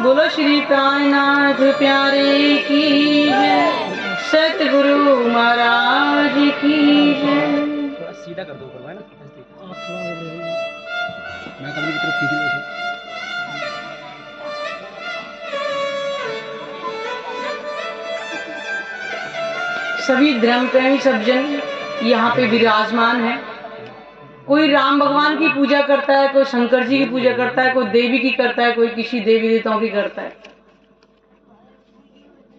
बोलो श्री प्राणनाथ प्यारे की जय, सतगुरु महाराज की जय। थोड़ा सीधा कर दो ऊपर है ना, मैं कमरे की तरफ खींच लूं इसे। सभी धर्म प्रेमी सज्जन यहाँ पे विराजमान है। कोई राम भगवान की पूजा करता है, कोई शंकर जी की पूजा करता है, कोई देवी की करता है, कोई किसी देवी देवताओं की करता है।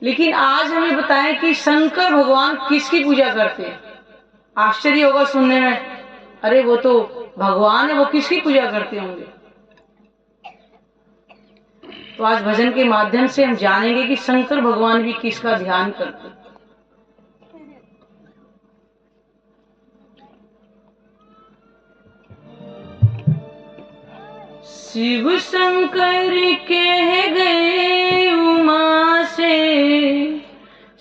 लेकिन आज हमें बताएं कि शंकर भगवान किसकी पूजा करते हैं। आश्चर्य होगा सुनने में, अरे वो तो भगवान है, वो किसकी पूजा करते होंगे। तो आज भजन के माध्यम से हम जानेंगे कि शंकर भगवान भी किसका ध्यान करते हैं। शिव शंकर कह गए उमा से,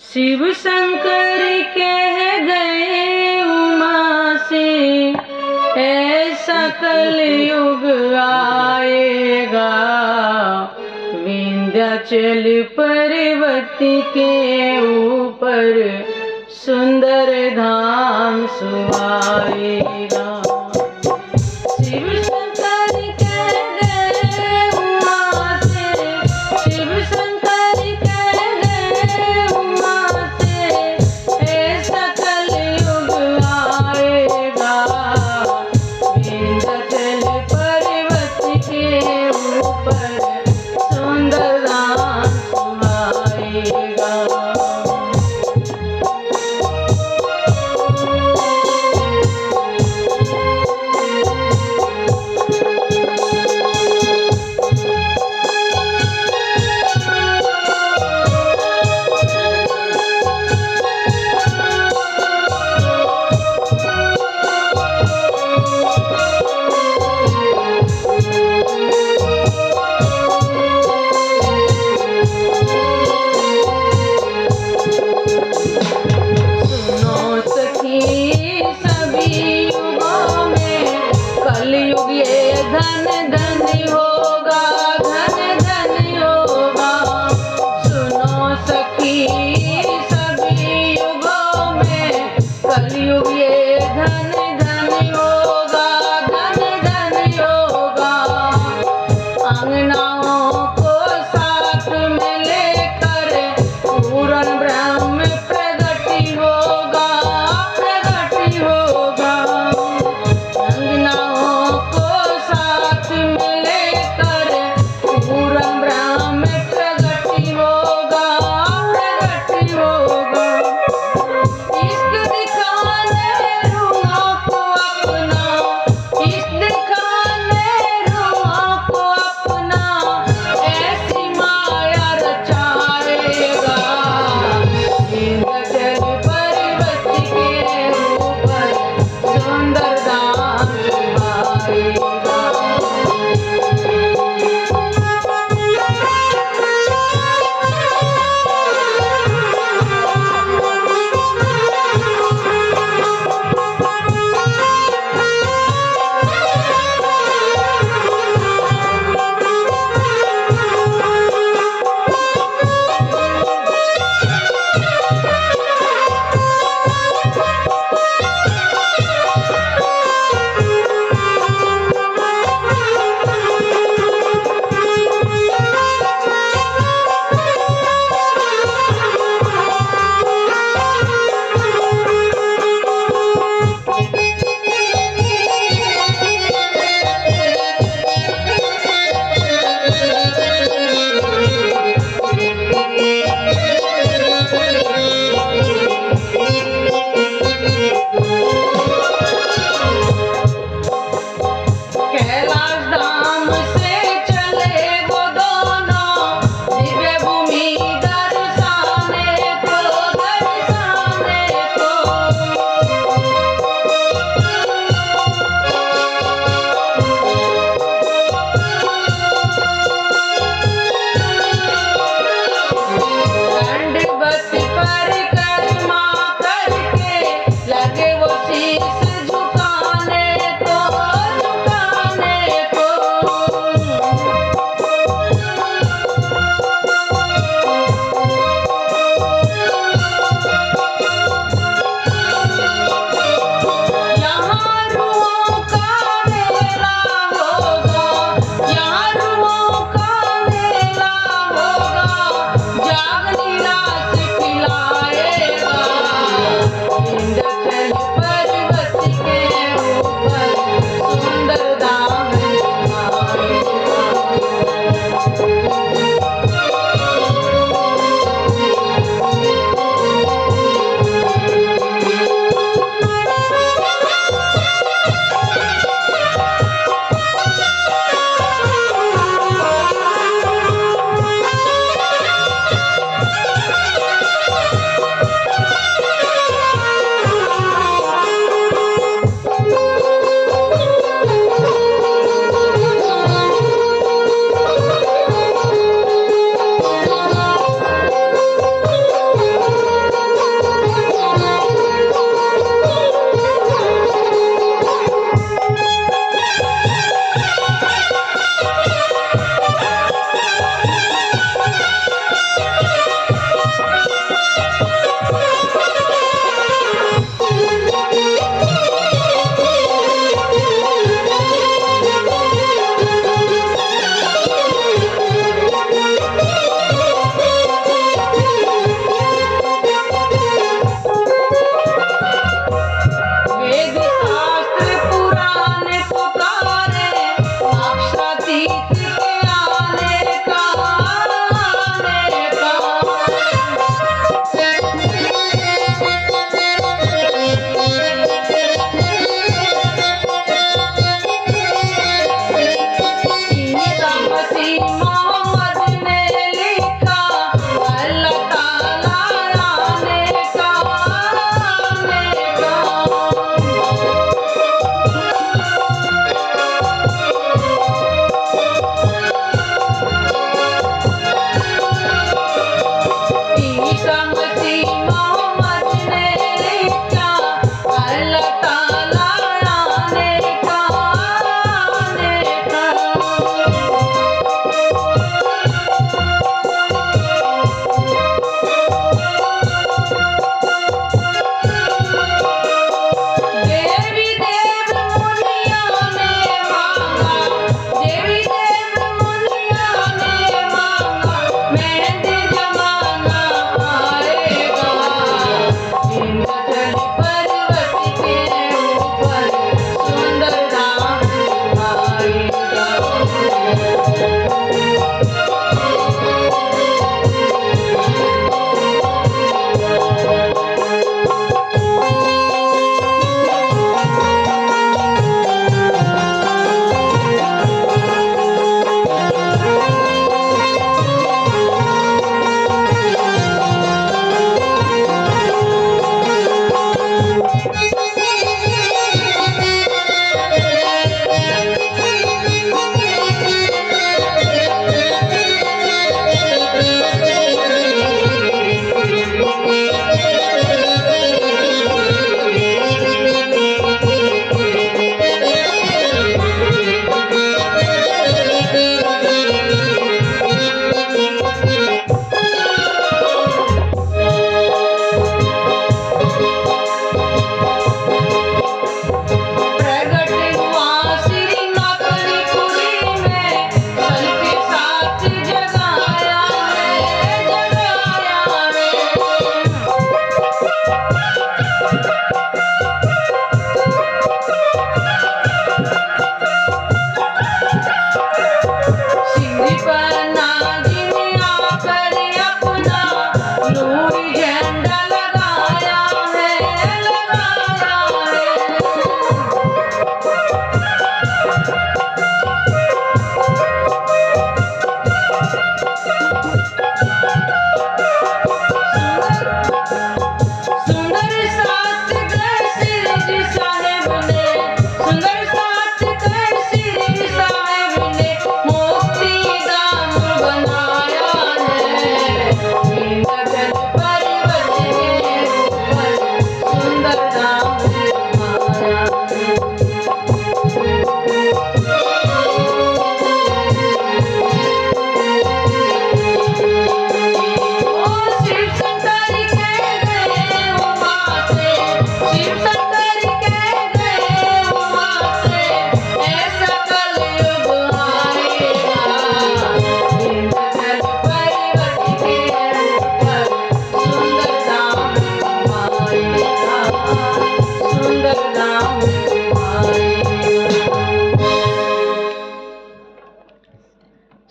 शिव शंकर कह गए उमा से, ऐसा कलयुग आएगा, विंध्याचल पर्वत के ऊपर सुंदर धाम सुहाएगा।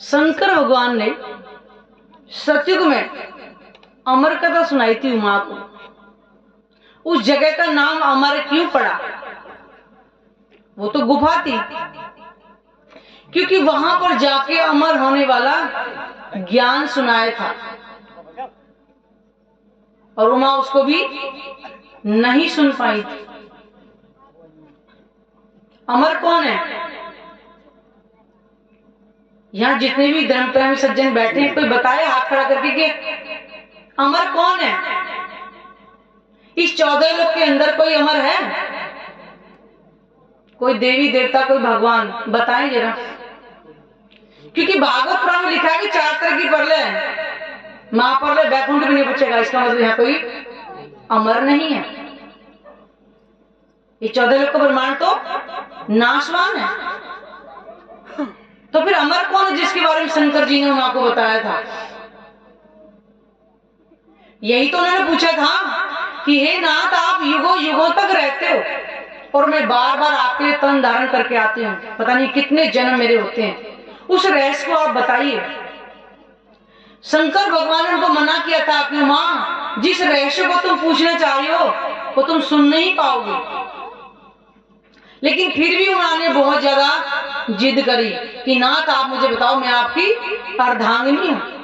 शंकर भगवान ने सतयुग में अमर कथा सुनाई थी उमा को। उस जगह का नाम अमर क्यों पड़ा? वो तो गुफा थी, क्योंकि वहां पर जाके अमर होने वाला ज्ञान सुनाया था, और उमा उसको भी नहीं सुन पाई थी। अमर कौन है? यहां जितने भी धर्म प्रेमी सज्जन बैठे हैं, कोई बताए हाथ खड़ा करके कि अमर कौन है? इस 14 लोक के अंदर कोई अमर है? कोई देवी देवता, कोई भगवान बताएं जरा। क्योंकि भागवत पुराण में लिखा है कि 4 तरह की परले हैं, महापरले बैकुंठ भी नहीं बचेगा। इसका मतलब यहाँ कोई अमर नहीं है। ये 14 लोक का ब्रह्मांड तो नाशवान है। तो फिर अमर कौन है जिसके बारे में शंकर जी ने उमा को बताया था? यही तो उन्होंने पूछा था कि हे नाथ, आप युगों युगों तक रहते हो और मैं बार बार आपके लिए तन धारण करके आती हूँ, पता नहीं कितने जन्म मेरे होते हैं, उस रहस्य को आप बताइए। शंकर भगवान ने उनको मना किया था कि मां, जिस रहस्य को तुम पूछना चाह रही हो वो तुम सुन नहीं पाओगे। लेकिन फिर भी उन्होंने बहुत ज्यादा जिद करी कि नाथ आप मुझे बताओ, मैं आपकी अर्धांगिनी हूं।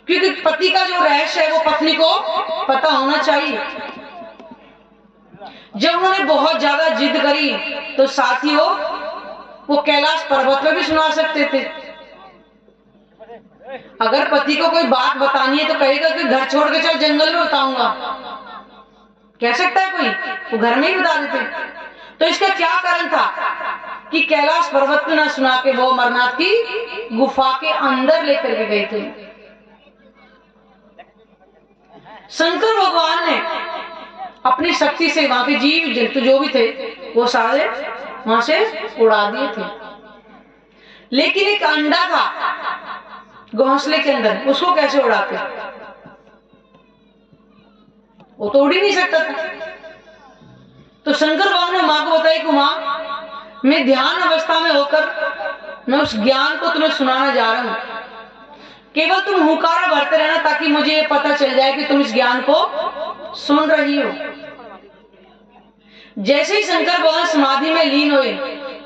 क्योंकि पति का जो रहस्य है वो पत्नी को पता होना चाहिए। जब उन्होंने बहुत ज्यादा जिद करी तो साथियों, वो कैलाश पर्वत में भी सुना सकते थे। अगर पति को कोई बात बतानी है तो कहेगा कि घर छोड़ के चल, जंगल में बताऊंगा। कह सकता है कोई? वो घर में ही बता देते। तो इसका क्या कारण था कि कैलाश पर्वत में न सुना के वो अमरनाथ की गुफा के अंदर लेकर के गए थे। शंकर भगवान ने अपनी शक्ति से वहां के जीव जंतु जो भी थे वो सारे वहां से उड़ा दिए थे। लेकिन एक अंडा था घोंसले के अंदर, उसको कैसे उड़ाते? वो तो उड़ ही नहीं सकता था। तो शंकर भगवान ने मां को बताया कि मां, मैं ध्यान अवस्था में होकर मैं उस ज्ञान को तुम्हें सुनाना जा रहा हूं। केवल तुम हुकारा भरते रहना ताकि मुझे ये पता चल जाए कि तुम इस ज्ञान को सुन रही हो। जैसे ही शंकर भगवान समाधि में लीन हुए,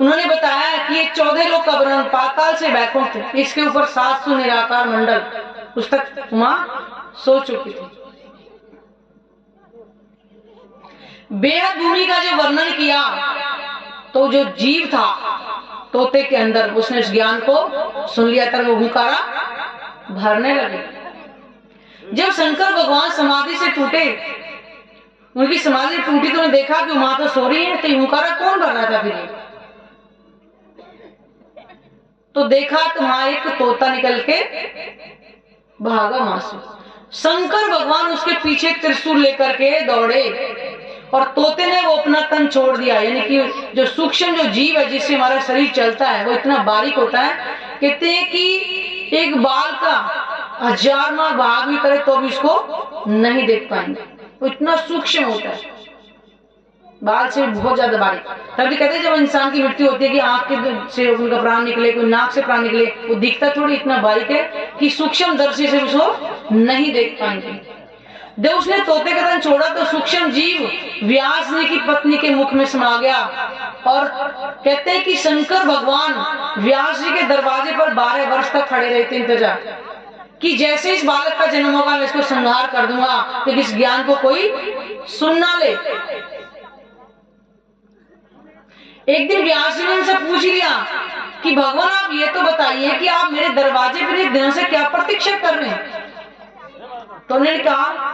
उन्होंने बताया कि ये 14 लोक का वर्णन पाताल से बैकुंठ, इसके ऊपर 700 निराकार मंडल, उस तक उमा सो चुकी थी। बेहद भूमि का जो वर्णन किया तो जो जीव था तोते के अंदर, उसने उस ज्ञान को सुन लिया था। वो हुकारा भरने लगे। जब शंकर भगवान समाधि से टूटे, उनकी समाधि टूटी, तो उन्हें देखा कि मां तो सो रही है, तो हुकारा कौन भर रहा था फिर? तो देखा तो वहां एक तोता निकल के भागा वहां से। शंकर भगवान उसके पीछे त्रिशूल लेकर के दौड़े और तोते ने वो अपना तन छोड़ दिया। यानी कि जो सूक्ष्म जो जीव है जिससे हमारा शरीर चलता है वो इतना बारीक होता है, कहते हैं कि एक बाल का 1000 माह भाग भी करे तो भी इसको नहीं देख पाएंगे, वो इतना सूक्ष्म होता है, बाल से बहुत ज्यादा बारीक। तभी कहते हैं जब इंसान की मृत्यु होती है कि आंख के से उनका प्राण निकले, कोई नाक से प्राण निकले, वो दिखता थोड़ी इतना बारीक है कि सूक्ष्म दर्शी से उसको नहीं देख पाएंगे। जब उसने तोते का तन छोड़ा तो सूक्ष्म जीव व्यास जी की पत्नी के मुख में समा गया। और कहते हैं कि शंकर भगवान व्यास जी के दरवाजे पर 12 वर्ष तक खड़े रहे थे इंतजार कि जैसे इस बालक का जन्म होगा मैं इसको संहार कर दूंगा, क्योंकि इस ज्ञान को कोई सुन ना ले। एक दिन व्यास जी ने उनसे पूछ लिया कि भगवान आप ये तो बताइए कि आप मेरे दरवाजे पर इतने दिनों से क्या प्रतीक्षा कर रहे हैं? तो उन्होंने कहा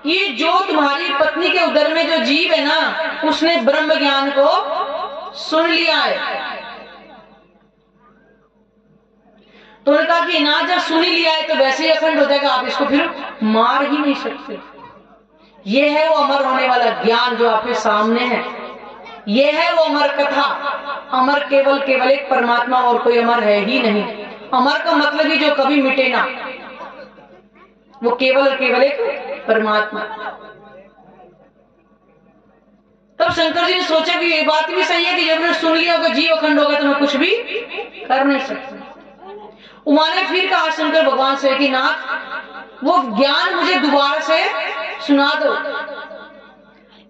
ये जो तुम्हारी पत्नी के उदर में जो जीव है ना, उसने ब्रह्म ज्ञान को सुन लिया है। तो उन्होंने कहा कि ना जब सुन ही लिया है तो वैसे ही अखंड हो जाएगा, आप इसको फिर मार ही नहीं सकते। ये है वो अमर होने वाला ज्ञान जो आपके सामने है। ये है वो अमर कथा। अमर केवल केवल एक परमात्मा, और कोई अमर है ही नहीं। अमर का मतलब ही जो कभी मिटे ना, वो केवल और केवल एक परमात्मा। तब शंकर जी ने सोचा कि ये बात भी सही है कि जब उन्होंने सुन लिया होगा जीव अखंड होगा तो मैं कुछ भी कर नहीं सकता। उमा ने फिर कहा शंकर भगवान से कि नाथ वो ज्ञान मुझे दोबारा से सुना दो।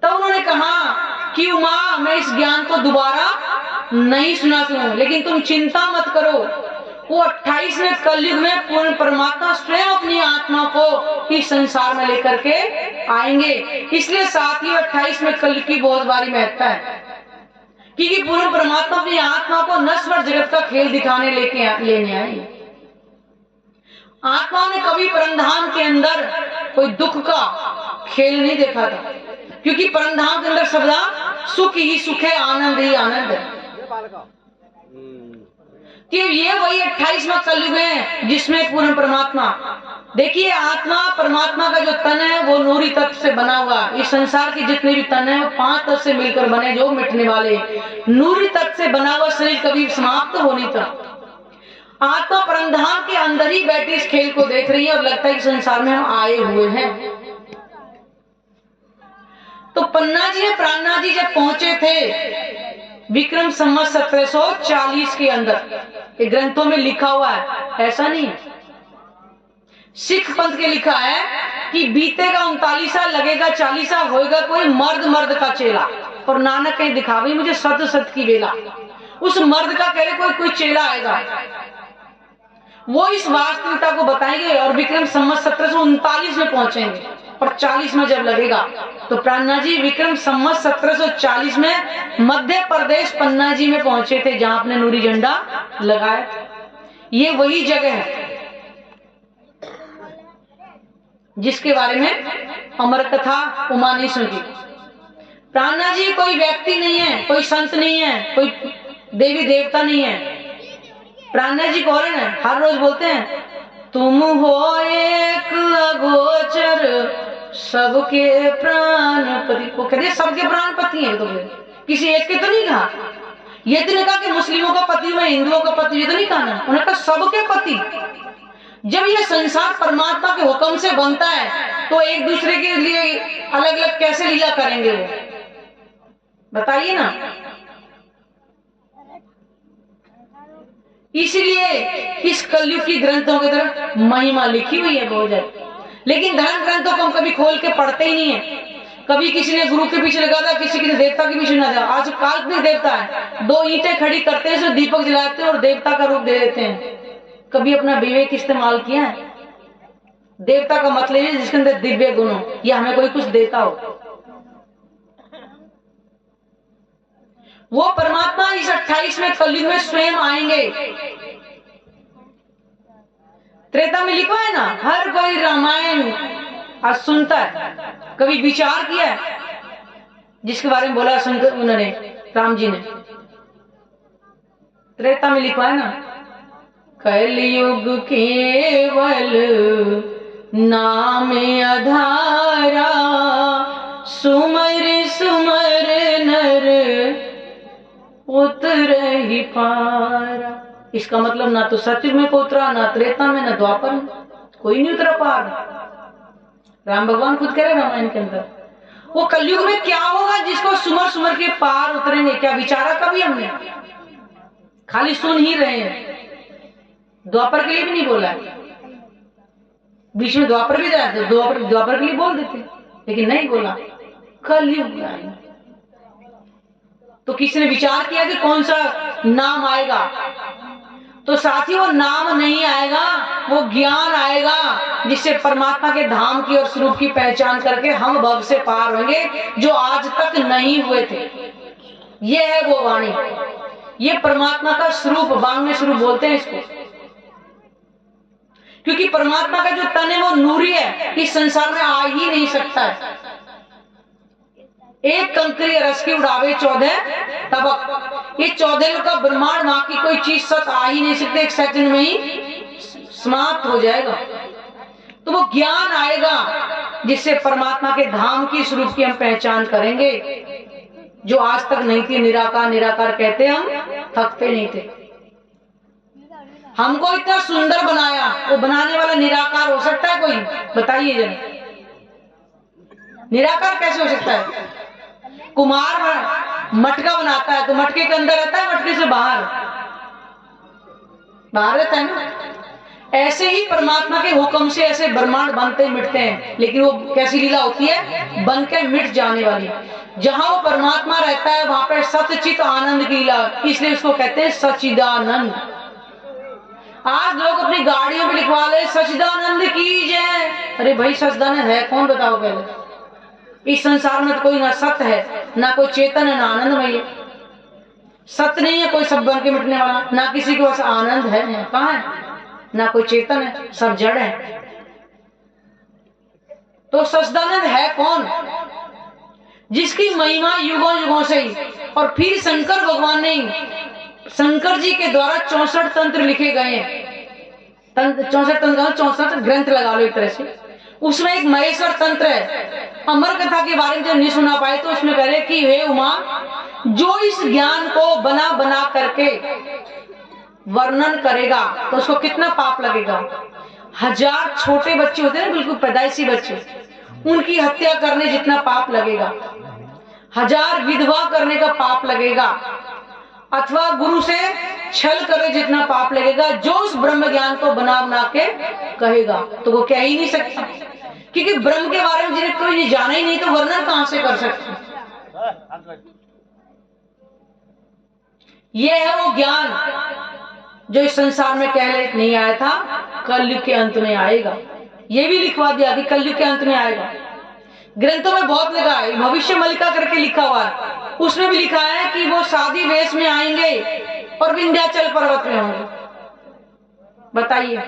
तब उन्होंने कहा कि उमा मैं इस ज्ञान को दोबारा नहीं सुना सकूं, लेकिन तुम चिंता मत करो, वो 28वें कलयुग में पूर्ण परमात्मा स्वयं अपनी आत्मा को इस संसार में लेकर के आएंगे। इसलिए साथ ही 28वें कलयुग की बहुत भारी महत्ता है, क्योंकि पूर्ण परमात्मा अपनी आत्मा को नश्वर जगत का खेल दिखाने लेने आए। आत्मा ने कभी परमधाम के अंदर कोई दुख का खेल नहीं देखा था, क्योंकि परमधाम के अंदर सदा सुख ही सुख है, आनंद ही आनंद है। कि ये वही 28वां कलयुग है जिसमें पूर्ण परमात्मा, देखिए आत्मा परमात्मा का जो तन है वो नूरी तत्व से बना हुआ। इस संसार के जितने भी तन है वो 5 तत्व से मिलकर बने, जो मिटने वाले। नूरी तत्व से बना हुआ शरीर कभी समाप्त हो नहीं था। आत्मा परमधाम के अंदर ही बैठी इस खेल को देख रही है और लगता है कि संसार में हम आए हुए हैं। तो पन्ना जी ने प्राणनाथ जी जब पहुंचे थे विक्रम संवत 1740 के अंदर, ये ग्रंथों में लिखा हुआ है, ऐसा नहीं है। सिख पंथ के लिखा है कि बीतेगा 39 साल, लगेगा 40 साल, होएगा कोई मर्द का चेला। और नानक कहीं दिखा भाई मुझे सत की बेला, उस मर्द का कह रहे कोई चेला आएगा, वो इस वास्तविकता को बताएंगे और विक्रम संवत 1739 में पहुंचेंगे और 40 में जब लगेगा। तो प्राणनाथ जी विक्रम संवत 1740 में मध्य प्रदेश पन्ना जी में पहुंचे थे, जहां आपने नूरी झंडा लगाया। ये वही जगह है जिसके बारे में अमर कथा उमा नहीं सुनी। प्राणनाथ जी कोई व्यक्ति नहीं है, कोई संत नहीं है, कोई देवी देवता नहीं है। प्राणनाथ जी कौन है? हर रोज बोलते हैं तुम हो एक अगोचर सबके प्राणपति। वो कहते सबके प्राणपति हैं, तो किसी एक के तो नहीं कहा। ये तो नहीं कहा कि मुस्लिमों का पति मैं हिंदुओं का पति, ये तो नहीं कहा ना, उन्होंने कहा सबके पति। जब ये संसार परमात्मा के हुक्म से बनता है तो एक दूसरे के लिए अलग अलग कैसे लीला करेंगे वो, बताइए ना। इसलिए इस कलयुग की ग्रंथों की तरफ महिमा लिखी हुई है बहुत ज्यादा, लेकिन धर्म ग्रंथों को हम कभी खोल के पढ़ते ही नहीं है। कभी किसी ने गुरु के पीछे लगा था, किसी ने देवता के पीछे लगा था। आज काल्पनिक देवता है, 2 ईंटें खड़ी करते हैं, उसमें दीपक जलाते हैं और देवता का रूप दे देते हैं। कभी अपना विवेक इस्तेमाल किया है? देवता का मतलब है जिसके अंदर दिव्य गुण हो या हमें कोई कुछ देता हो। वो परमात्मा इस 28वें कलयुग में स्वयं आएंगे। त्रेता में लिखा है ना, हर कोई रामायण आज सुनता है, कभी विचार किया है जिसके बारे में बोला शंकर उन्होंने, राम जी ने। त्रेता में लिखा है ना, कलयुग केवल नाम आधारा, सुमर सुमर नर उतर ही पारा। इसका मतलब ना तो सतयुग में कोई उतरा, ना त्रेता में, ना द्वापर में, कोई नहीं उतरा पार। राम भगवान खुद कह रहे रामायण के अंदर। वो कलयुग में क्या होगा जिसको सुमर सुमर के पार उतरेंगे, क्या विचारा कभी हमने? खाली सुन ही रहे हैं। द्वापर के लिए भी नहीं बोला है, बीच में द्वापर भी जाए तो द्वापर के लिए बोल देते, लेकिन नहीं बोला कलयुग आएगा। तो किसी ने विचार किया कि कौन सा नाम आएगा? तो साथी वो नाम नहीं आएगा, वो ज्ञान आएगा जिससे परमात्मा के धाम की और स्वरूप की पहचान करके हम भव से पार होंगे, जो आज तक नहीं हुए थे। ये है वो वाणी, ये परमात्मा का स्वरूप, वांग्मय स्वरूप बोलते हैं इसको। क्योंकि परमात्मा का जो तन है वो नूरी है, इस संसार में आ ही नहीं सकता है। एक कंकरी रस की उड़ावे 14 तबक, ये 14 का ब्रह्मांड वहां की कोई चीज सत आ ही नहीं सकते, 1 सेकंड में ही समाप्त हो जाएगा। तो वो ज्ञान आएगा जिससे परमात्मा के धाम की स्वरूप की हम पहचान करेंगे, जो आज तक नहीं थी। निराकार निराकार कहते हम थकते नहीं थे। हमको इतना सुंदर बनाया, वो बनाने वाला निराकार हो सकता है कोई? बताइए जरा, निराकार कैसे हो सकता है? कुम्हार मटका बनाता है तो मटके के अंदर रहता है, मटके से बाहर रहता है ना। ऐसे ही परमात्मा के हुक्म से ऐसे ब्रह्मांड बनते मिटते हैं, लेकिन वो कैसी लीला होती है? बन के मिट जाने वाली। जहां वो परमात्मा रहता है वहां पर सच्चित आनंद की लीला, इसलिए उसको कहते हैं सच्चिदानंद। आज लोग अपनी गाड़ियों पे लिखवा ले सच्चिदानंद की जय। अरे भाई सच्चिदानंद है कौन बताओ पहले? इस संसार में तो कोई ना सत्य है, ना कोई चेतन है, ना आनंदमय है। सत्य नहीं है कोई, सब बन के मिटने वाला। ना किसी के पास आनंद है, कहाँ है? ना कोई चेतन है, सब जड़ है। तो सच्चिदानंद है कौन? जिसकी महिमा युगों युगों से ही, और फिर शंकर भगवान ने, शंकर जी के द्वारा 64 तंत्र लिखे गए हैं। 64 तंत्र, 64 ग्रंथ लगा लो एक तरह से। उसमें एक महेश्वर तंत्र है। अमर कथा के बारे में जब नहीं सुना पाए तो उसमें कह रहे कि हे उमा, जो इस ज्ञान को बना बना करके वर्णन करेगा तो उसको कितना पाप लगेगा। 1000 छोटे बच्चे होते हैं ना, बिल्कुल पैदाइशी बच्चे, उनकी हत्या करने जितना पाप लगेगा। 1000 विधवा करने का पाप लगेगा, अथवा गुरु से छल करे जितना पाप लगेगा, जो उस ब्रह्म ज्ञान को बना बना के कहेगा। तो वो कह ही नहीं सकता, क्योंकि ब्रह्म के बारे में जिन्हें कोई जाना ही नहीं तो वर्णन कहां से कर सकते। ये है वो ज्ञान जो इस संसार में पहले नहीं आया था, कलयुग के अंत में आएगा। ये भी लिखवा दिया कि कलयुग के अंत में आएगा। ग्रंथों में बहुत लिखा है, भविष्य मलिका करके लिखा हुआ है, उसमें भी लिखा है कि वो शादी वेश में आएंगे और विंध्याचल पर्वत में होंगे। बताइए,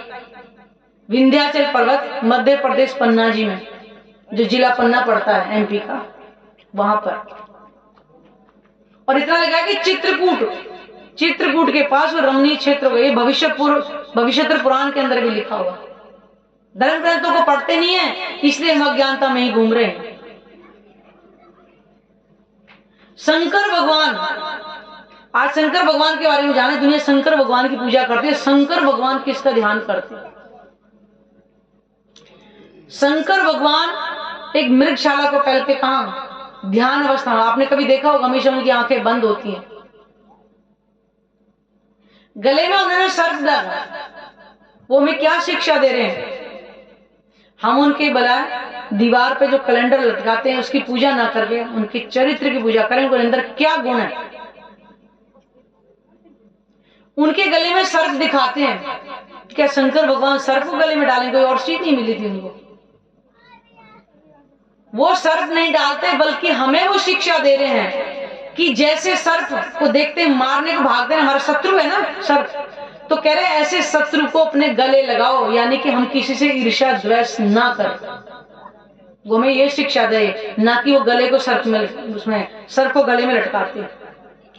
विंध्याचल पर्वत मध्य प्रदेश पन्ना जी में, जो जिला पन्ना पड़ता है एमपी का, वहां पर। और इतना लगा कि चित्रकूट के पास वो रमणीय क्षेत्र हो गए। भविष्य पुराण के अंदर भी लिखा हुआ। धर्म ग्रंथों को पढ़ते नहीं है, इसलिए हम अज्ञानता में ही घूम रहे हैं। शंकर भगवान, आज शंकर भगवान के बारे में जाने। दुनिया शंकर भगवान की पूजा करती है। शंकर भगवान किसका ध्यान करते हैं? शंकर भगवान एक मृगशाला को पहले कहा ध्यान अवस्था। आपने कभी देखा होगा, हमेशा उनकी आंखें बंद होती हैं। गले में उन्होंने सर्प डाला। वो हमें क्या शिक्षा दे रहे हैं? हम उनके बजाय दीवार पे जो कैलेंडर लटकाते हैं उसकी पूजा ना करके उनके चरित्र की पूजा करें। उनके अंदर क्या गुण है? उनके गले में सर्प दिखाते हैं, क्या शंकर भगवान सर्प को गले में डालेंगे? कोई और चीज नहीं मिली थी उनको। वो सर्प नहीं डालते, बल्कि हमें वो शिक्षा दे रहे हैं कि जैसे सर्प को देखते मारने को भागते हैं, हमारा शत्रु है ना सर्प, तो कह रहे हैं ऐसे शत्रु को अपने गले लगाओ, यानी कि हम किसी से ईर्ष्या द्वेष ना करें। वो हमें ये शिक्षा दे, ना कि वो गले को सर्प में, उसमें सर्प को गले में लटकाते हैं।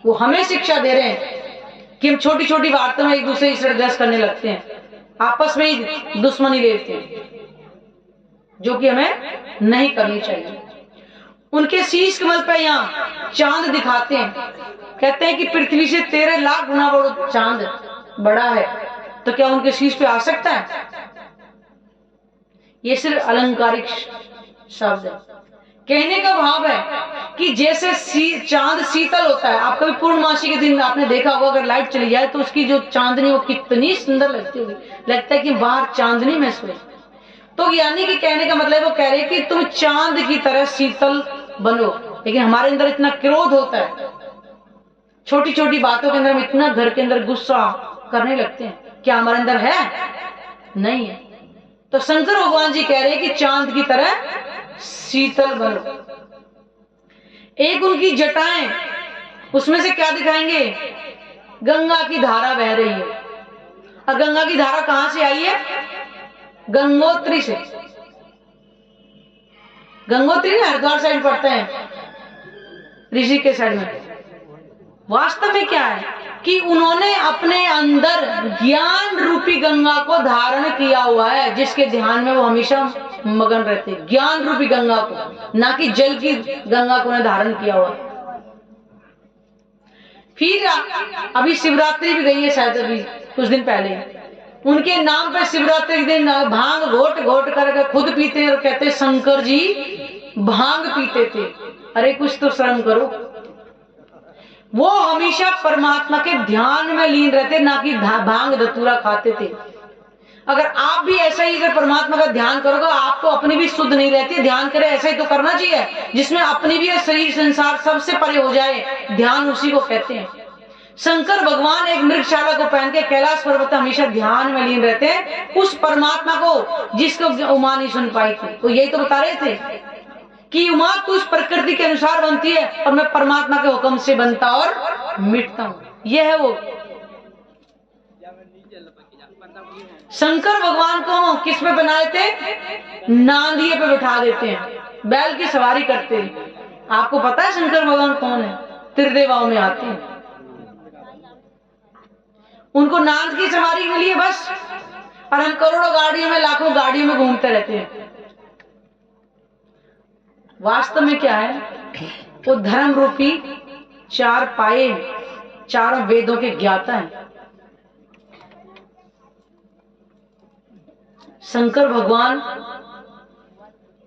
वो हमें शिक्षा दे रहे हैं कि हम छोटी छोटी बातों में एक दूसरे ईर्ष्या द्वेष करने लगते हैं, आपस में ही दुश्मनी लेते हैं, जो कि हमें नहीं करनी चाहिए। उनके शीश कमल पे यहाँ चांद दिखाते हैं, कहते हैं कि पृथ्वी से 13 लाख गुना बड़ा चांद बड़ा है, तो क्या उनके शीश पे आ सकता है? ये सिर्फ अलंकारिक शब्द है। कहने का भाव है कि जैसे चांद शीतल होता है। आप कभी पूर्णमासी के दिन आपने देखा होगा, अगर लाइट चली जाए तो उसकी जो चांदनी वो कितनी सुंदर लगती होगी, लगता है कि बाहर चांदनी महसूस। तो यानी कि कहने का मतलब वो कह रहे हैं कि तुम चांद की तरह शीतल बनो। लेकिन हमारे अंदर इतना क्रोध होता है, छोटी छोटी बातों के अंदर हम इतना घर के अंदर गुस्सा करने लगते हैं। क्या हमारे अंदर है? नहीं है। तो शंकर भगवान जी कह रहे हैं कि चांद की तरह शीतल बनो। एक उनकी जटाएं, उसमें से क्या दिखाएंगे? गंगा की धारा बह रही है। और गंगा की धारा कहां से आई है? गंगोत्री से। गंगोत्री हरिद्वार साइड पड़ते हैं, ऋषि के साइड में। वास्तव में क्या है कि उन्होंने अपने अंदर ज्ञान रूपी गंगा को धारण किया हुआ है, जिसके ध्यान में वो हमेशा मगन रहते हैं। ज्ञान रूपी गंगा को, ना कि जल की गंगा को उन्हें धारण किया हुआ है। फिर अभी शिवरात्रि भी गई है शायद, अभी कुछ दिन पहले। उनके नाम पे शिवरात्रि के दिन भांग घोट घोट करके खुद पीते हैं और कहते हैं शंकर जी भांग पीते थे। अरे कुछ तो शर्म करो। वो हमेशा परमात्मा के ध्यान में लीन रहते, ना कि भांग धतूरा खाते थे। अगर आप भी ऐसा ही अगर परमात्मा का ध्यान करोगे, आपको अपनी भी शुद्ध नहीं रहती, ध्यान करे ऐसा ही तो करना चाहिए जिसमें अपनी भी शरीर संसार सबसे परे हो जाए। ध्यान उसी को कहते हैं। शंकर भगवान एक मृगशाला को पहन के कैलाश पर्वत हमेशा ध्यान में लीन रहते हैं, उस परमात्मा को जिसको उमा नहीं सुन पाई थी। तो यही तो बता रहे थे कि उमा तो उस प्रकृति के अनुसार बनती है और मैं परमात्मा के हुक्म से बनता और मिटता हूं। यह है वो। शंकर भगवान को किस पे बनाए थे? नांदिए पे बिठा देते हैं, बैल की सवारी करते हैं। आपको पता है शंकर भगवान कौन है? त्रिदेवाओं में आते हैं। उनको नांद की सवारी मिली है बस, और हम करोड़ों गाड़ियों में लाखों गाड़ियों में घूमते रहते हैं। वास्तव में क्या है? वो धर्म रूपी चार पाए, चारों वेदों के ज्ञाता हैं। शंकर भगवान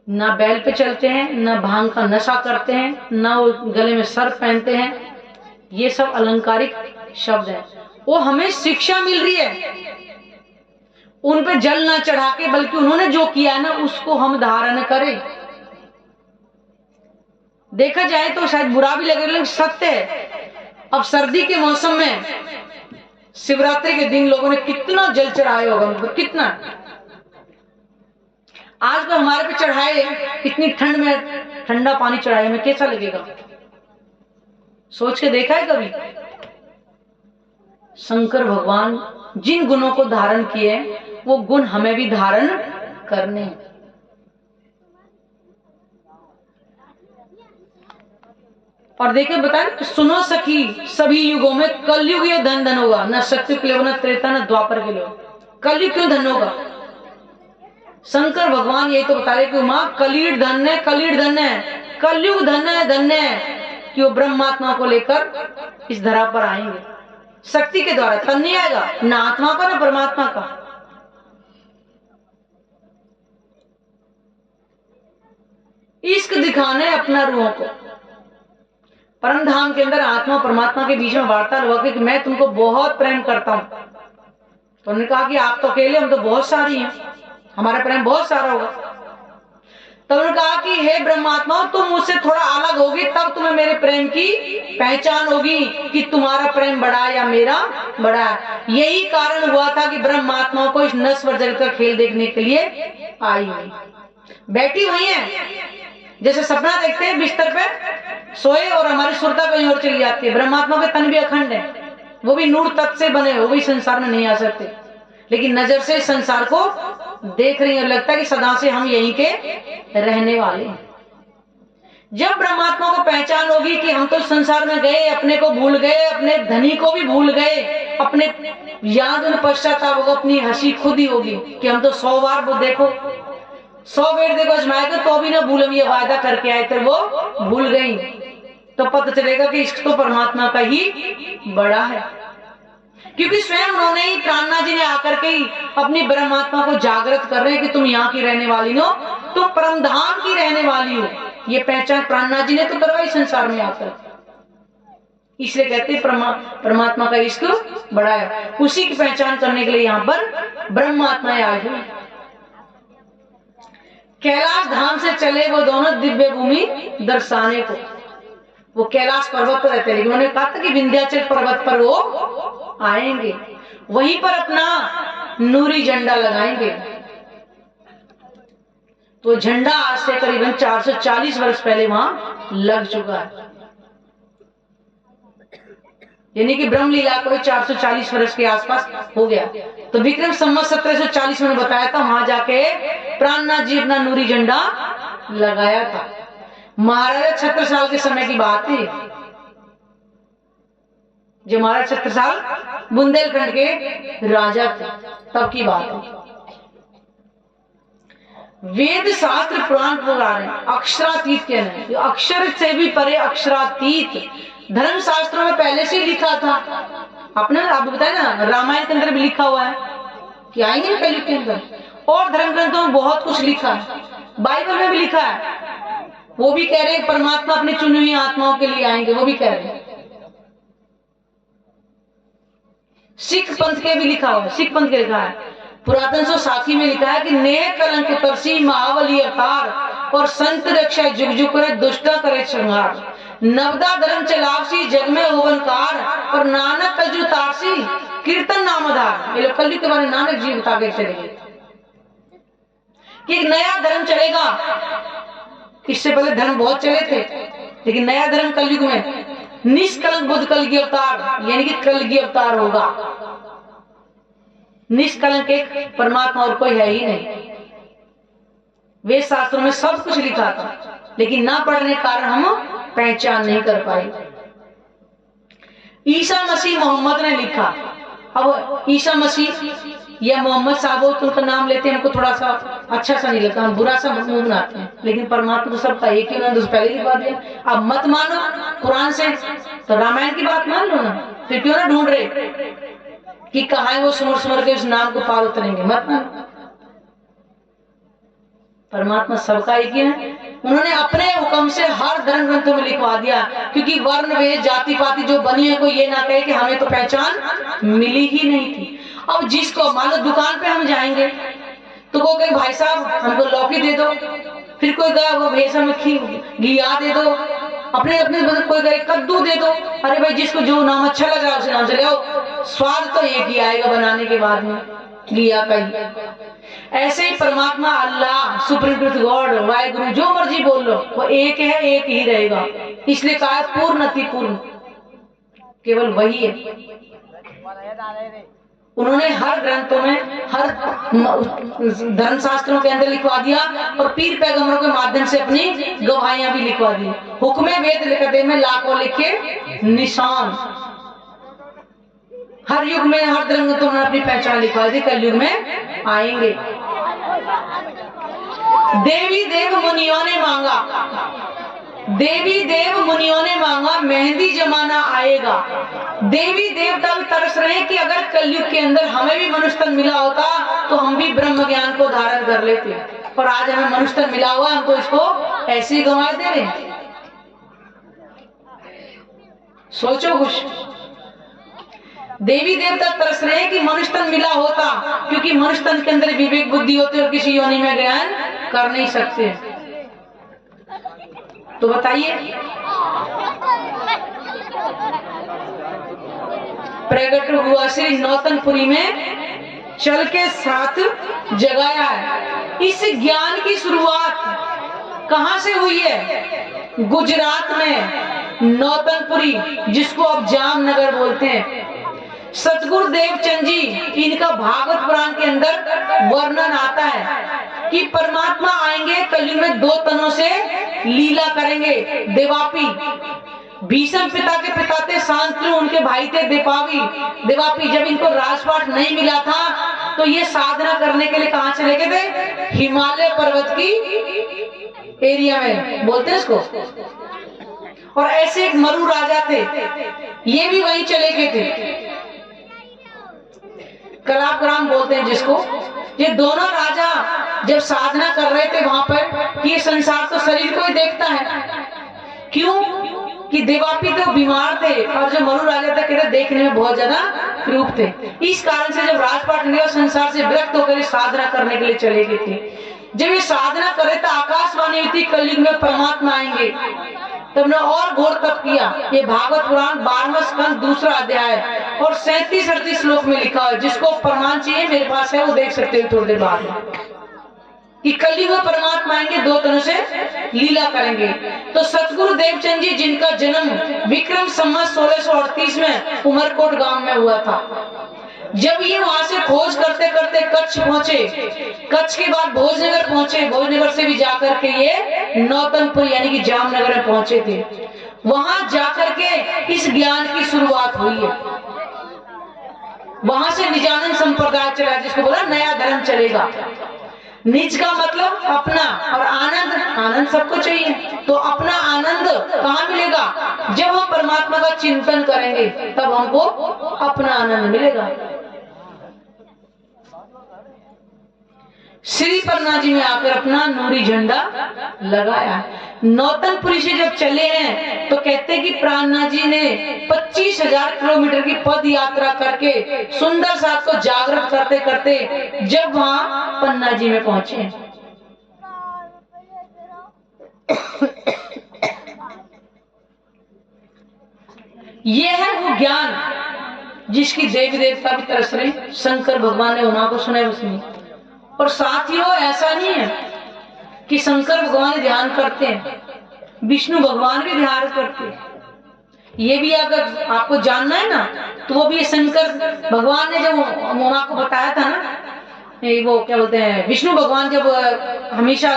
ना बैल पे चलते हैं, ना भांग का नशा करते हैं, ना वो गले में सर पहनते हैं। ये सब अलंकारिक शब्द है। वो हमें शिक्षा मिल रही है, उन पे जल ना चढ़ा के, बल्कि उन्होंने जो किया है ना उसको हम धारण करें। देखा जाए तो शायद बुरा भी लगे लेकिन सत्य है। अब सर्दी के मौसम में शिवरात्रि के दिन लोगों ने कितना जल चढ़ाया होगा, मतलब कितना। आज तो हमारे पे चढ़ाए, इतनी ठंड में ठंडा पानी चढ़ाए, हमें कैसा लगेगा? सोच के देखा है कभी? शंकर भगवान जिन गुणों को धारण किए वो गुण हमें भी धारण करने हैं। और देखिए बताए, सुनो सखी सभी युगों में कलयुग ये धन धन होगा, न सत्य के लिए, न त्रेता, न द्वापर के लिए। कलयुग क्यों धन होगा? शंकर भगवान यही तो बता रहे कि उमा कलीड धन है, कलीड धन है, कलयुग धन है, धन्य है कि वो ब्रह्मात्मा को लेकर इस धरा पर आएंगे शक्ति के द्वारा। तन नहीं आएगा ना आत्मा का ना परमात्मा का। इश्क दिखाने अपना रूहों को। परम धाम के अंदर आत्मा परमात्मा के बीच में वार्तालाप हुआ कि मैं तुमको बहुत प्रेम करता हूं। तो उन्होंने कहा कि आप तो अकेले, हम तो बहुत सारी हैं, हमारा प्रेम बहुत सारा होगा। तो उन्होंने कहा कि हे ब्रह्मात्मा, तुम मुझसे थोड़ा अलग होगी तब तुम्हें मेरे प्रेम की पहचान होगी कि तुम्हारा प्रेम बड़ा या मेरा बड़ा है। यही कारण हुआ था कि ब्रह्मात्मा को इस नश्वर जगत का खेल देखने के लिए आई हुई बैठी हुई है। जैसे सपना देखते हैं बिस्तर पे सोए और हमारी सुरता कहीं और चली जाती है। ब्रह्मात्मा के तन भी अखंड है, वो भी नूर तत्व से बने, वो भी संसार में नहीं आ सकते, लेकिन नजर से संसार को देख रही है। लगता है कि सदा से हम यहीं के रहने वाले हैं। जब ब्रह्मात्मा को पहचान होगी कि हम तो संसार में गए, अपने को भूल गए, अपने धनी को भी भूल गए, अपने याद में पश्चाताप होगा, अपनी हंसी खुद ही होगी कि हम तो 100 बार वो देखो 100 बेर देखो अजमाए तो भी ना भूलम, ये वादा करके आए थे वो भूल गई। तो पता चलेगा कि इश्क तो परमात्मा का ही बड़ा है, क्योंकि स्वयं उन्होंने ही प्राणनाथ जी ने आकर के ही अपनी ब्रह्मात्मा को जागृत कर रहे हैं कि तुम यहाँ की रहने वाली हो, तुम परम धाम की रहने वाली हो। ये पहचान प्राणनाथ जी ने तो करवाई संसार में आकर। इसलिए कहते हैं परमात्मा का इश्क बड़ा है। उसी की पहचान करने के लिए यहाँ पर ब्रह्मात्माएं आई हुई। कैलाश धाम से चले वो दोनों दिव्य भूमि दर्शाने को। वो कैलाश पर्वत पर रहते, लेकिन उन्होंने कहा था कि विंध्याचल पर्वत पर वो आएंगे, वहीं पर अपना नूरी झंडा लगाएंगे। तो झंडा आज से करीबन 440 वर्ष पहले वहां लग चुका है, यानी कि ब्रह्मलीला को 440 वर्ष के आसपास हो गया। तो विक्रम संवत 1740 में बताया था, वहां जाके प्राणनाथ जी अपना नूरी झंडा लगाया था। महाराजा छत्रसाल के समय की बात है, जो महाराज छत्रसाल बुंदेलखंड के राजा थे, तब की बात है। वेद शास्त्र पुराण पुराण अक्षरातीत के नहीं, अक्षर से भी परे अक्षरातीत धर्म शास्त्रों में पहले से लिखा था। आपने आप बताया ना, रामायण के अंदर भी लिखा हुआ है कि आएंगे कलयुग के अंदर, और धर्म ग्रंथों में बहुत कुछ लिखा है, बाइबल में भी लिखा है। वो भी कह रहे हैं परमात्मा अपनी चुनी हुई आत्माओं के लिए आएंगे, वो भी कह रहे हैं। सिख पंथ के भी लिखा हुआ है, सिख पंथ के लिखा है पुरातन सो साखी में लिखा है कि नेह कलंक तरसी महाबली अवतार और संत रक्षा जुग जुग करे दुष्टा करे संहार। नवदा धर्म चलावसी जग में होवनकार और नानक कजू तारसी कीर्तन नामधार। ये लोग कलयुग के बारे में नानक जी बता के चले गए कि एक नया धर्म चलेगा। इससे पहले धर्म बहुत चले थे, लेकिन नया धर्म कलयुग में निष्कलंक बुद्ध कलगी अवतार, यानी कि कलगी अवतार होगा। निष्कलंक एक परमात्मा और कोई है ही नहीं। वेद शास्त्रों में सब कुछ लिखा था, लेकिन ना पढ़ने के कारण हम पहचान नहीं कर पाए। ईसा मसीह मोहम्मद ने लिखा। अब ईसा मसीह या मोहम्मद साहब हो तो उनका नाम लेते हैं, हमको थोड़ा सा अच्छा सा नहीं लगता, हम बुरा सा मुंह बनाते हैं, लेकिन परमात्मा तो सबका एक ही, उन्होंने पहले लिखवा दिया। अब मत मानो कुरान से तो रामायण की बात मान लो ना, फिर क्यों ना ढूंढ रहे कि कहाँ है वो सुमर सुमर के उस नाम को पार उतरेंगे। मत मानो, परमात्मा सबका एक ही है। उन्होंने अपने हुक्म से हर धर्म ग्रंथों में लिखवा दिया, क्योंकि वर्ण वेद जाति पाति जो बनी है कोई ये ना कहे कि हमें तो पहचान मिली ही नहीं थी। अब जिसको मान लो दुकान पे हम जाएंगे तो कोई कहे भाई साहब हमको लौकी दे दो, फिर कोई कहे वो भैया में घिया दे दो, अपने अपने कोई कहे कद्दू दे दो। अरे भाई जिसको जो नाम अच्छा लगा उसे नाम से ले आओ, स्वाद तो एक ही आएगा बनाने के बाद में घिया का ही। ऐसे ही परमात्मा अल्लाह सुप्रीम गॉड वाहिगुरु जो मर्जी बोल लो वो एक है, एक ही रहेगा। इसलिए कहा पूर्ण अति पूर्ण केवल वही है। उन्होंने हर ग्रंथों में हर धर्म शास्त्रों के अंदर लिखवा दिया और पीर पैगंबरों के माध्यम से अपनी गवाहियां भी लिखवा दी। हुक्मे वेद लिखते में लाखों लिखे निशान। हर युग में हर धर्म ग्रंथों में अपनी पहचान लिखवा दी। कल युग में आएंगे। देवी देव मुनियों ने मांगा, देवी देव मुनियों ने मांगा मेहंदी जमाना आएगा। देवी देवता भी तरस रहे हैं कि अगर कलयुग के अंदर हमें भी मनुष्य तन मिला होता तो हम भी ब्रह्म ज्ञान को धारण कर लेते, और आज हमें मनुष्य तन मिला हुआ हमको इसको ऐसे ही गंवा दे रहे। सोचो कुछ, देवी देवता तरस रहे हैं कि मनुष्य तन मिला होता, क्योंकि मनुष्य तन के अंदर विवेक बुद्धि होती और किसी योनि में ज्ञान कर नहीं सकते। तो बताइए प्रकट हुआ श्री नौतनपुरी में चल के साथ जगाया है। इस ज्ञान की शुरुआत कहां से हुई है? गुजरात में नौतनपुरी, जिसको अब जामनगर बोलते हैं। सतगुरु देवचंद जी, इनका भागवत पुराण के अंदर वर्णन आता है कि परमात्मा आएंगे कलयुग में दो तनों से लीला करेंगे। देवापी, भीष्म पिता के पिता थे शांतनु, उनके भाई थे देवापी। देवापी जब इनको राजपाट नहीं मिला था तो ये साधना करने के लिए कहां चले गए थे? हिमालय पर्वत की एरिया में बोलते हैं इसको। और ऐसे एक मरु राजा थे, ये भी वहीं चले गए थे, कलापग्राम बोलते हैं जिसको। ये दोनों राजा जब साधना कर रहे थे वहां पर, ये संसार तो शरीर को ही देखता है। क्यों? कि देवापी तो बीमार थे और जो मरु राजा थे कहते देखने में बहुत ज्यादा क्रूप थे। इस कारण से जब राजपाट लिया संसार से विरक्त होकर साधना करने के लिए चले गए थे। जब ये साधना करे तो आकाशवाणी हुई थी कलयुग में परमात्मा आएंगे। तब ने और घोर तप किया। ये भागवत पुराण 12वां स्कंद 2रा अध्याय और 37-38 श्लोक में लिखा है। जिसको प्रमाण चाहिए मेरे पास है, वो देख सकते हो थोड़ी देर बाद कि कलयुग में परमात्मा आएंगे, दो तरह से लीला करेंगे। तो सतगुरु देवचंद जी, जिनका जन्म विक्रम संवत 1638 में उमरकोट गांव में हुआ था, जब ये वहां से खोज करते करते कच्छ पहुंचे, कच्छ के बाद भोजनगर पहुंचे, भोजनगर से भी जाकर के ये नौतनपुर यानी कि जामनगर में पहुंचे थे। वहां जाकर के इस ज्ञान की शुरुआत हुई है। वहां से निजानंद संप्रदाय चला, जिसको बोला नया धर्म चलेगा। निज का मतलब अपना, और आनंद, आनंद सबको चाहिए। तो अपना आनंद कहाँ मिलेगा? जब हम परमात्मा का चिंतन करेंगे तब हमको अपना आनंद मिलेगा। श्री पन्ना जी में आकर अपना नूरी झंडा लगाया। नौतनपुरी से जब चले हैं तो कहते हैं कि प्राणनाथ जी ने 25,000 किलोमीटर की पद यात्रा करके सुंदर साथ को जागृत करते करते जब वहां पन्ना जी में पहुंचे, ये है वो ज्ञान जिसकी देवी देवता भी तरस रहे। शंकर भगवान ने उन्हें को सुना उसने। और साथियों ऐसा नहीं है कि शंकर भगवान ध्यान करते हैं, विष्णु भगवान भी ध्यान करते हैं। ये भी अगर आपको जानना है ना तो वो भी शंकर भगवान ने जब उमा को बताया था ना, वो क्या बोलते हैं, विष्णु भगवान जब हमेशा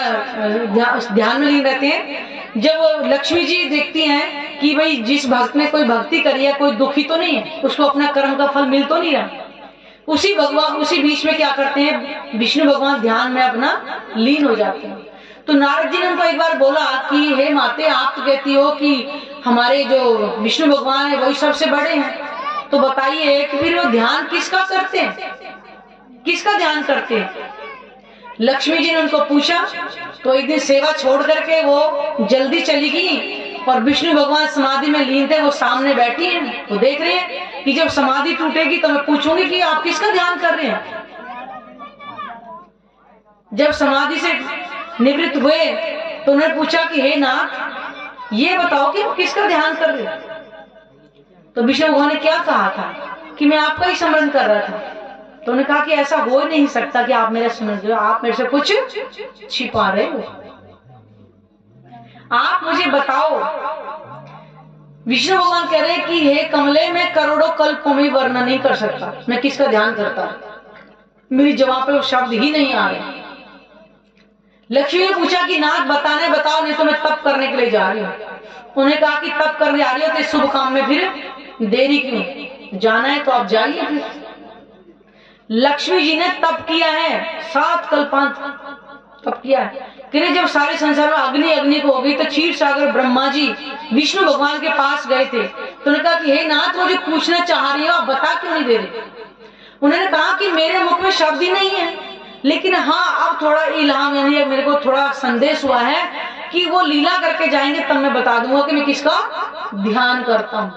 ध्यान में लीन रहते हैं, जब लक्ष्मी जी देखती हैं कि भाई जिस भक्त ने कोई भक्ति करी है, कोई दुखी तो नहीं है, उसको अपना कर्म का फल मिल तो नहीं रहा, उसी बीच में क्या करते हैं, विष्णु भगवान ध्यान में अपना लीन हो जाते हैं। तो नारद जी ने उनको एक बार बोला कि हे माते, आप तो कहती हो कि हमारे जो विष्णु भगवान है वही सबसे बड़े हैं, तो बताइए कि फिर वो ध्यान किसका करते हैं, किसका ध्यान करते हैं? लक्ष्मी जी ने उनको पूछा। तो एक दिन सेवा छोड़ करके वो जल्दी चली गई और विष्णु भगवान समाधि में लीन थे, वो सामने बैठी हैं, वो देख रहे हैं कि जब समाधि टूटेगी तो मैं पूछूंगी कि आप किसका ध्यान कर रहे हैं। जब समाधि से निवृत्त हुए तो उन्होंने पूछा कि हे नाथ, ये बताओ कि आप किसका ध्यान कर रहे हैं। तो विष्णु भगवान ने क्या कहा था कि मैं आपका ही स्मरण कर रहा था। तो उन्होंने कहा कि ऐसा हो ही नहीं सकता कि आप मेरा स्मरण करो, आप मेरे से कुछ छिपा रहे हो। आप मुझे बताओ। विष्णु भगवान कह रहे हैं कि हे कमले, मैं करोड़ों कल्पों में वर्णन नहीं कर सकता मैं किसका ध्यान करता हूं, मेरी जवाब पे वो शब्द ही नहीं आ रहे। लक्ष्मी ने पूछा कि नाथ बताने बताओ, नहीं तो मैं तप करने के लिए जा रही हूँ। उन्होंने कहा कि तप करने आ रही हो तो शुभ काम में फिर देरी क्यों, जाना है तो आप जाइए। फिर लक्ष्मी जी ने तप किया है, 7 कल्पांत तप किया है। कि जब सारे संसार में अग्नि अग्नि को हो गई तो क्षीर सागर ब्रह्मा जी विष्णु भगवान के पास गए थे। तो उन्होंने कहा कि हे नाथ, वो जो पूछना चाह रही हो आप बता क्यों नहीं दे रहे। उन्होंने कहा कि मेरे मुख में शब्द ही नहीं है, लेकिन हाँ अब थोड़ा इल्हाम यानी मेरे को थोड़ा संदेश हुआ है कि वो लीला करके जाएंगे तब मैं बता दूंगा कि मैं किसका ध्यान करता हूं।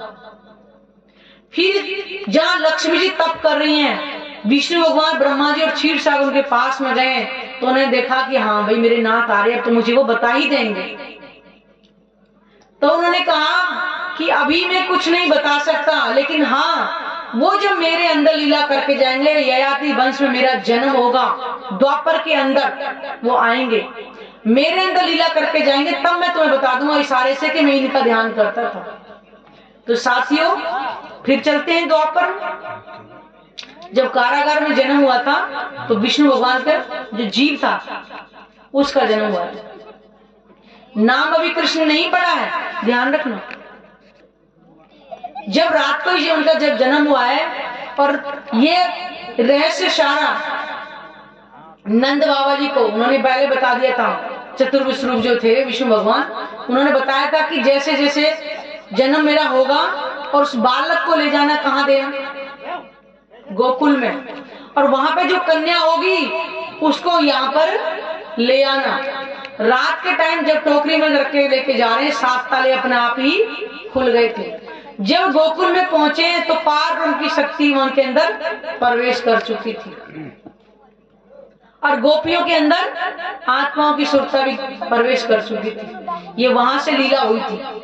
फिर जहां लक्ष्मी जी तप कर रही हैं, विष्णु भगवान ब्रह्मा जी और क्षीर सागर उनके पास में गए तो उन्होंने देखा कि हाँ भाई मेरे नाथ आ रहे हैं, तो मुझे वो बता ही देंगे। तो उन्होंने कहा कि अभी मैं कुछ नहीं बता सकता, लेकिन हाँ वो जब मेरे अंदर लीला करके जाएंगे, ययाति वंश में मेरा जन्म होगा, द्वापर के अंदर वो आएंगे, मेरे अंदर लीला करके जाएंगे, तब मैं तुम्हें बता दूंगा इशारे से कि मैं इनका ध्यान करता था। तो साथियों फिर चलते हैं द्वापर। जब कारागार में जन्म हुआ था तो विष्णु भगवान का जो जीव था उसका जन्म हुआ था। नाम अभी कृष्ण नहीं पड़ा है, ध्यान रखना। जब रात को ही उनका जब जन्म हुआ है, और ये रहस्य सारा नंद बाबा जी को उन्होंने पहले बता दिया था। चतुर्विश रूप जो थे विष्णु भगवान, उन्होंने बताया था कि जैसे जैसे जन्म मेरा होगा और उस बालक को ले जाना कहाँ देना, गोकुल में, और वहां पे जो कन्या होगी उसको यहाँ पर ले आना। रात के टाइम जब टोकरी में रख के लेके जा रहे हैं, 7 ताले अपने आप ही खुल गए थे। जब गोकुल में पहुंचे तो पार ब्रह्म की शक्ति उनके अंदर प्रवेश कर चुकी थी, और गोपियों के अंदर आत्माओं की सुरता भी प्रवेश कर चुकी थी। ये वहां से लीला हुई थी।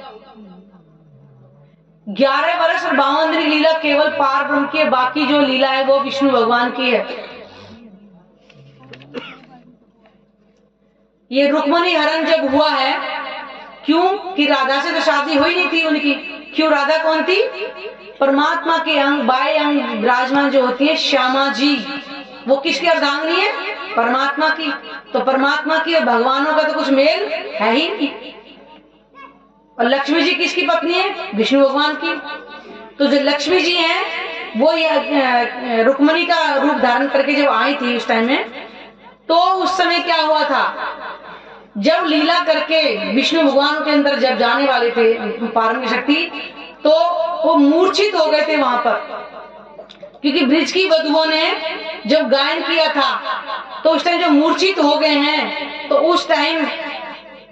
11 वर्ष और 52 दिन की लीला केवल पार ब्रह्म की है, बाकी जो लीला है वो विष्णु भगवान की है। ये रुक्मणी हरण जब हुआ है, क्यों कि राधा से तो शादी हुई नहीं थी उनकी। क्यों, राधा कौन थी, परमात्मा के अंग बाएं अंग विराजमान जो होती है श्यामा जी, वो किसकी अर्धांगिनी है, परमात्मा की। तो परमात्मा की और भगवानों का तो कुछ मेल है ही नहीं। और लक्ष्मी जी किसकी पत्नी है, विष्णु भगवान की। तो जो लक्ष्मी जी हैं वो रुक्मणी का रूप धारण करके जब आई थी उस टाइम में, तो उस समय क्या हुआ था, जब लीला करके विष्णु भगवान के अंदर जब जाने वाले थे पारंगी शक्ति, तो वो मूर्छित हो गए थे वहां पर, क्योंकि ब्रिज की वधुओं ने जब गायन किया था तो उस टाइम जो मूर्छित हो गए हैं, तो उस टाइम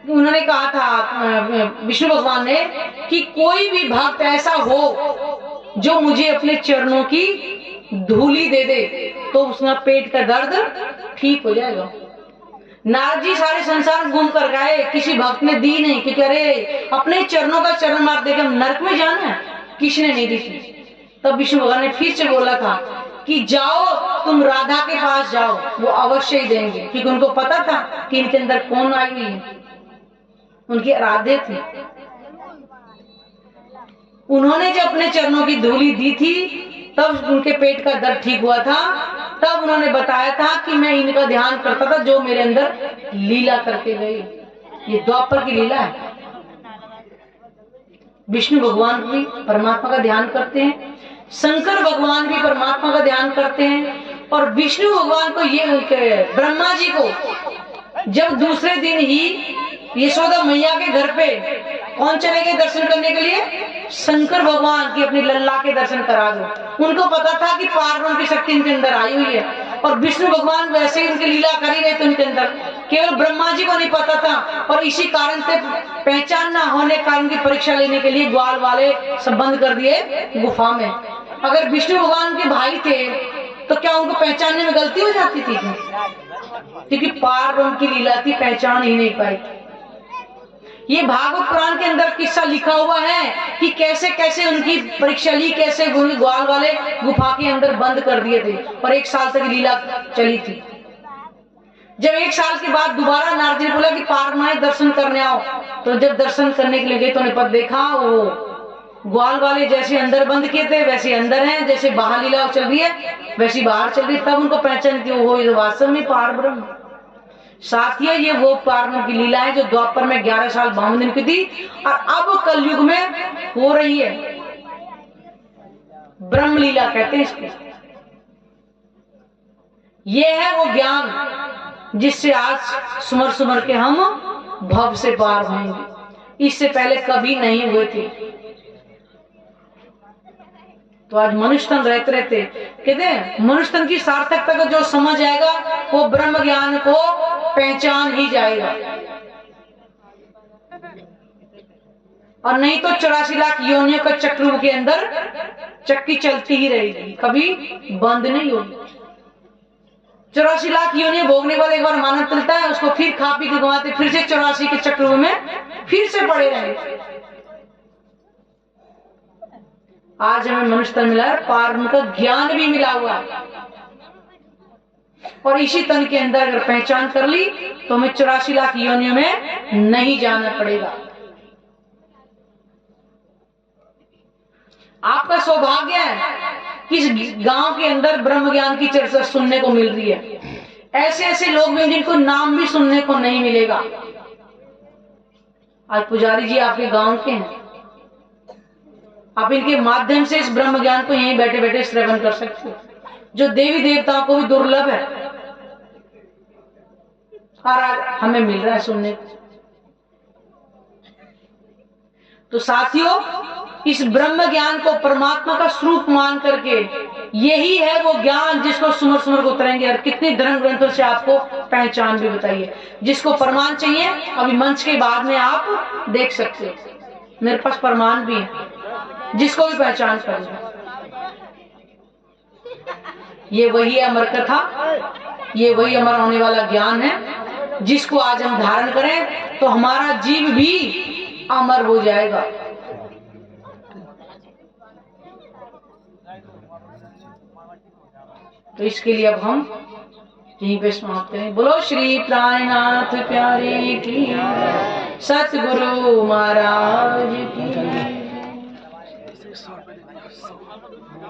उन्होंने कहा था विष्णु भगवान ने कि कोई भी भक्त ऐसा हो जो मुझे अपने चरणों की धूली दे दे तो उसका पेट का दर्द ठीक हो जाएगा। नारद जी सारे संसार घूम कर गए, किसी भक्त ने दी नहीं, क्योंकि अरे अपने चरणों का चरण मार देकर हम नरक में जाना है, किसी ने नहीं दी थी। तब विष्णु भगवान ने फिर से बोला था कि जाओ तुम राधा के पास जाओ, वो अवश्य ही देंगे, क्योंकि उनको पता था कि इनके अंदर कौन आई हुई है, उनकी आराध्य थी। उन्होंने जो अपने चरणों की धूली दी थी तब उनके पेट का दर्द ठीक हुआ था। तब उन्होंने बताया था कि मैं इनका ध्यान करता था जो मेरे अंदर लीला करके गई। ये द्वापर की लीला है। विष्णु भगवान भी परमात्मा का ध्यान करते हैं, शंकर भगवान भी परमात्मा का ध्यान करते हैं। और विष्णु भगवान को ये ब्रह्मा जी को जब दूसरे दिन ही यशोदा मैया के घर पे कौन चले गए दर्शन करने के लिए? शंकर भगवान की अपनी लल्ला के दर्शन करा दो। उनको पता था कि पार्वती की शक्ति इनके अंदर आई हुई है, और विष्णु भगवान वैसे ही उनकी लीला कर ही रहे थे उनके अंदर, केवल ब्रह्मा जी को नहीं पता था। और इसी कारण से पहचान न होने कारण की परीक्षा लेने के लिए ग्वाल वाले सब बंद कर दिए गुफा में। अगर विष्णु भगवान के भाई थे तो क्या उनको पहचानने में गलती हो जाती थी? क्योंकि पार्वती की लीला थी, पहचान ही नहीं पाई। ये भागवत पुराण के अंदर किस्सा लिखा हुआ है कि कैसे कैसे उनकी परीक्षा ली, कैसे ग्वाल वाले गुफा के अंदर बंद कर दिए थे, और 1 साल तक लीला चली थी। जब 1 साल के बाद दोबारा नारद जी ने बोला कि पार्वती दर्शन करने आओ, तो जब दर्शन करने के लिए गए तो उन्हें देखा वो ग्वाल वाले जैसे अंदर बंद किए थे वैसे अंदर हैं, जैसे बाहर लीला चल रही है वैसी बाहर चल रही है। तब उनको पहचान की वो वास्तव में पार ब्रह्म। साथियों, ये वो पार्वती की लीला है जो द्वापर में 11 साल 52 दिन की थी, और अब कलयुग में हो रही है। ब्रह्म लीला कहते हैं इसको। ये है वो ज्ञान जिससे आज सुमर सुमर के हम भव से पार होंगे, इससे पहले कभी नहीं हुए थे। तो आज मनुष्य तन रहते रहते कहते हैं मनुष्य तन की सार्थकता को जो समझ आएगा वो ब्रह्म ज्ञान को पहचान ही जाएगा, और नहीं तो 84 लाख योनियों का चक्र के अंदर चक्की चलती ही रहेगी, कभी बंद नहीं होगी। 84 लाख योनियों भोगने के बाद एक बार मानव चलता है, उसको फिर खा पी के गवाते, फिर से 84 के चक्र में फिर से पड़े रहेंगे। आज हमें मनुष्य तन मिला है, पार का ज्ञान भी मिला हुआ है, और इसी तन के अंदर अगर पहचान कर ली तो हमें 84 लाख योनियों में नहीं जाना पड़ेगा। आपका सौभाग्य है कि इस गांव के अंदर ब्रह्म ज्ञान की चर्चा सुनने को मिल रही है। ऐसे ऐसे लोग भी जिनको नाम भी सुनने को नहीं मिलेगा। आज पुजारी जी आपके गांव के हैं, आप इनके माध्यम से इस ब्रह्म ज्ञान को यहीं बैठे बैठे श्रवण कर सकते हो, जो देवी देवताओं को भी दुर्लभ है, और हमें मिल रहा है सुनने को। तो साथियों, इस ब्रह्म ज्ञान को परमात्मा का स्वरूप मान करके, यही है वो ज्ञान जिसको सुमर सुमर को उतरेंगे। और कितने धर्म ग्रंथों से आपको पहचान भी बताइए। जिसको प्रमाण चाहिए अभी मंच के बाद में आप देख सकते हो, मेरे पास प्रमाण भी है, जिसको भी पहचान करेंगे। ये वही अमर कथा, ये वही अमर होने वाला ज्ञान है, जिसको आज हम धारण करें तो हमारा जीव भी अमर हो जाएगा। तो इसके लिए अब हम यहीं पे समाप्त करें। बोलो श्री प्राणनाथ प्यारे की, सतगुरु महाराज की।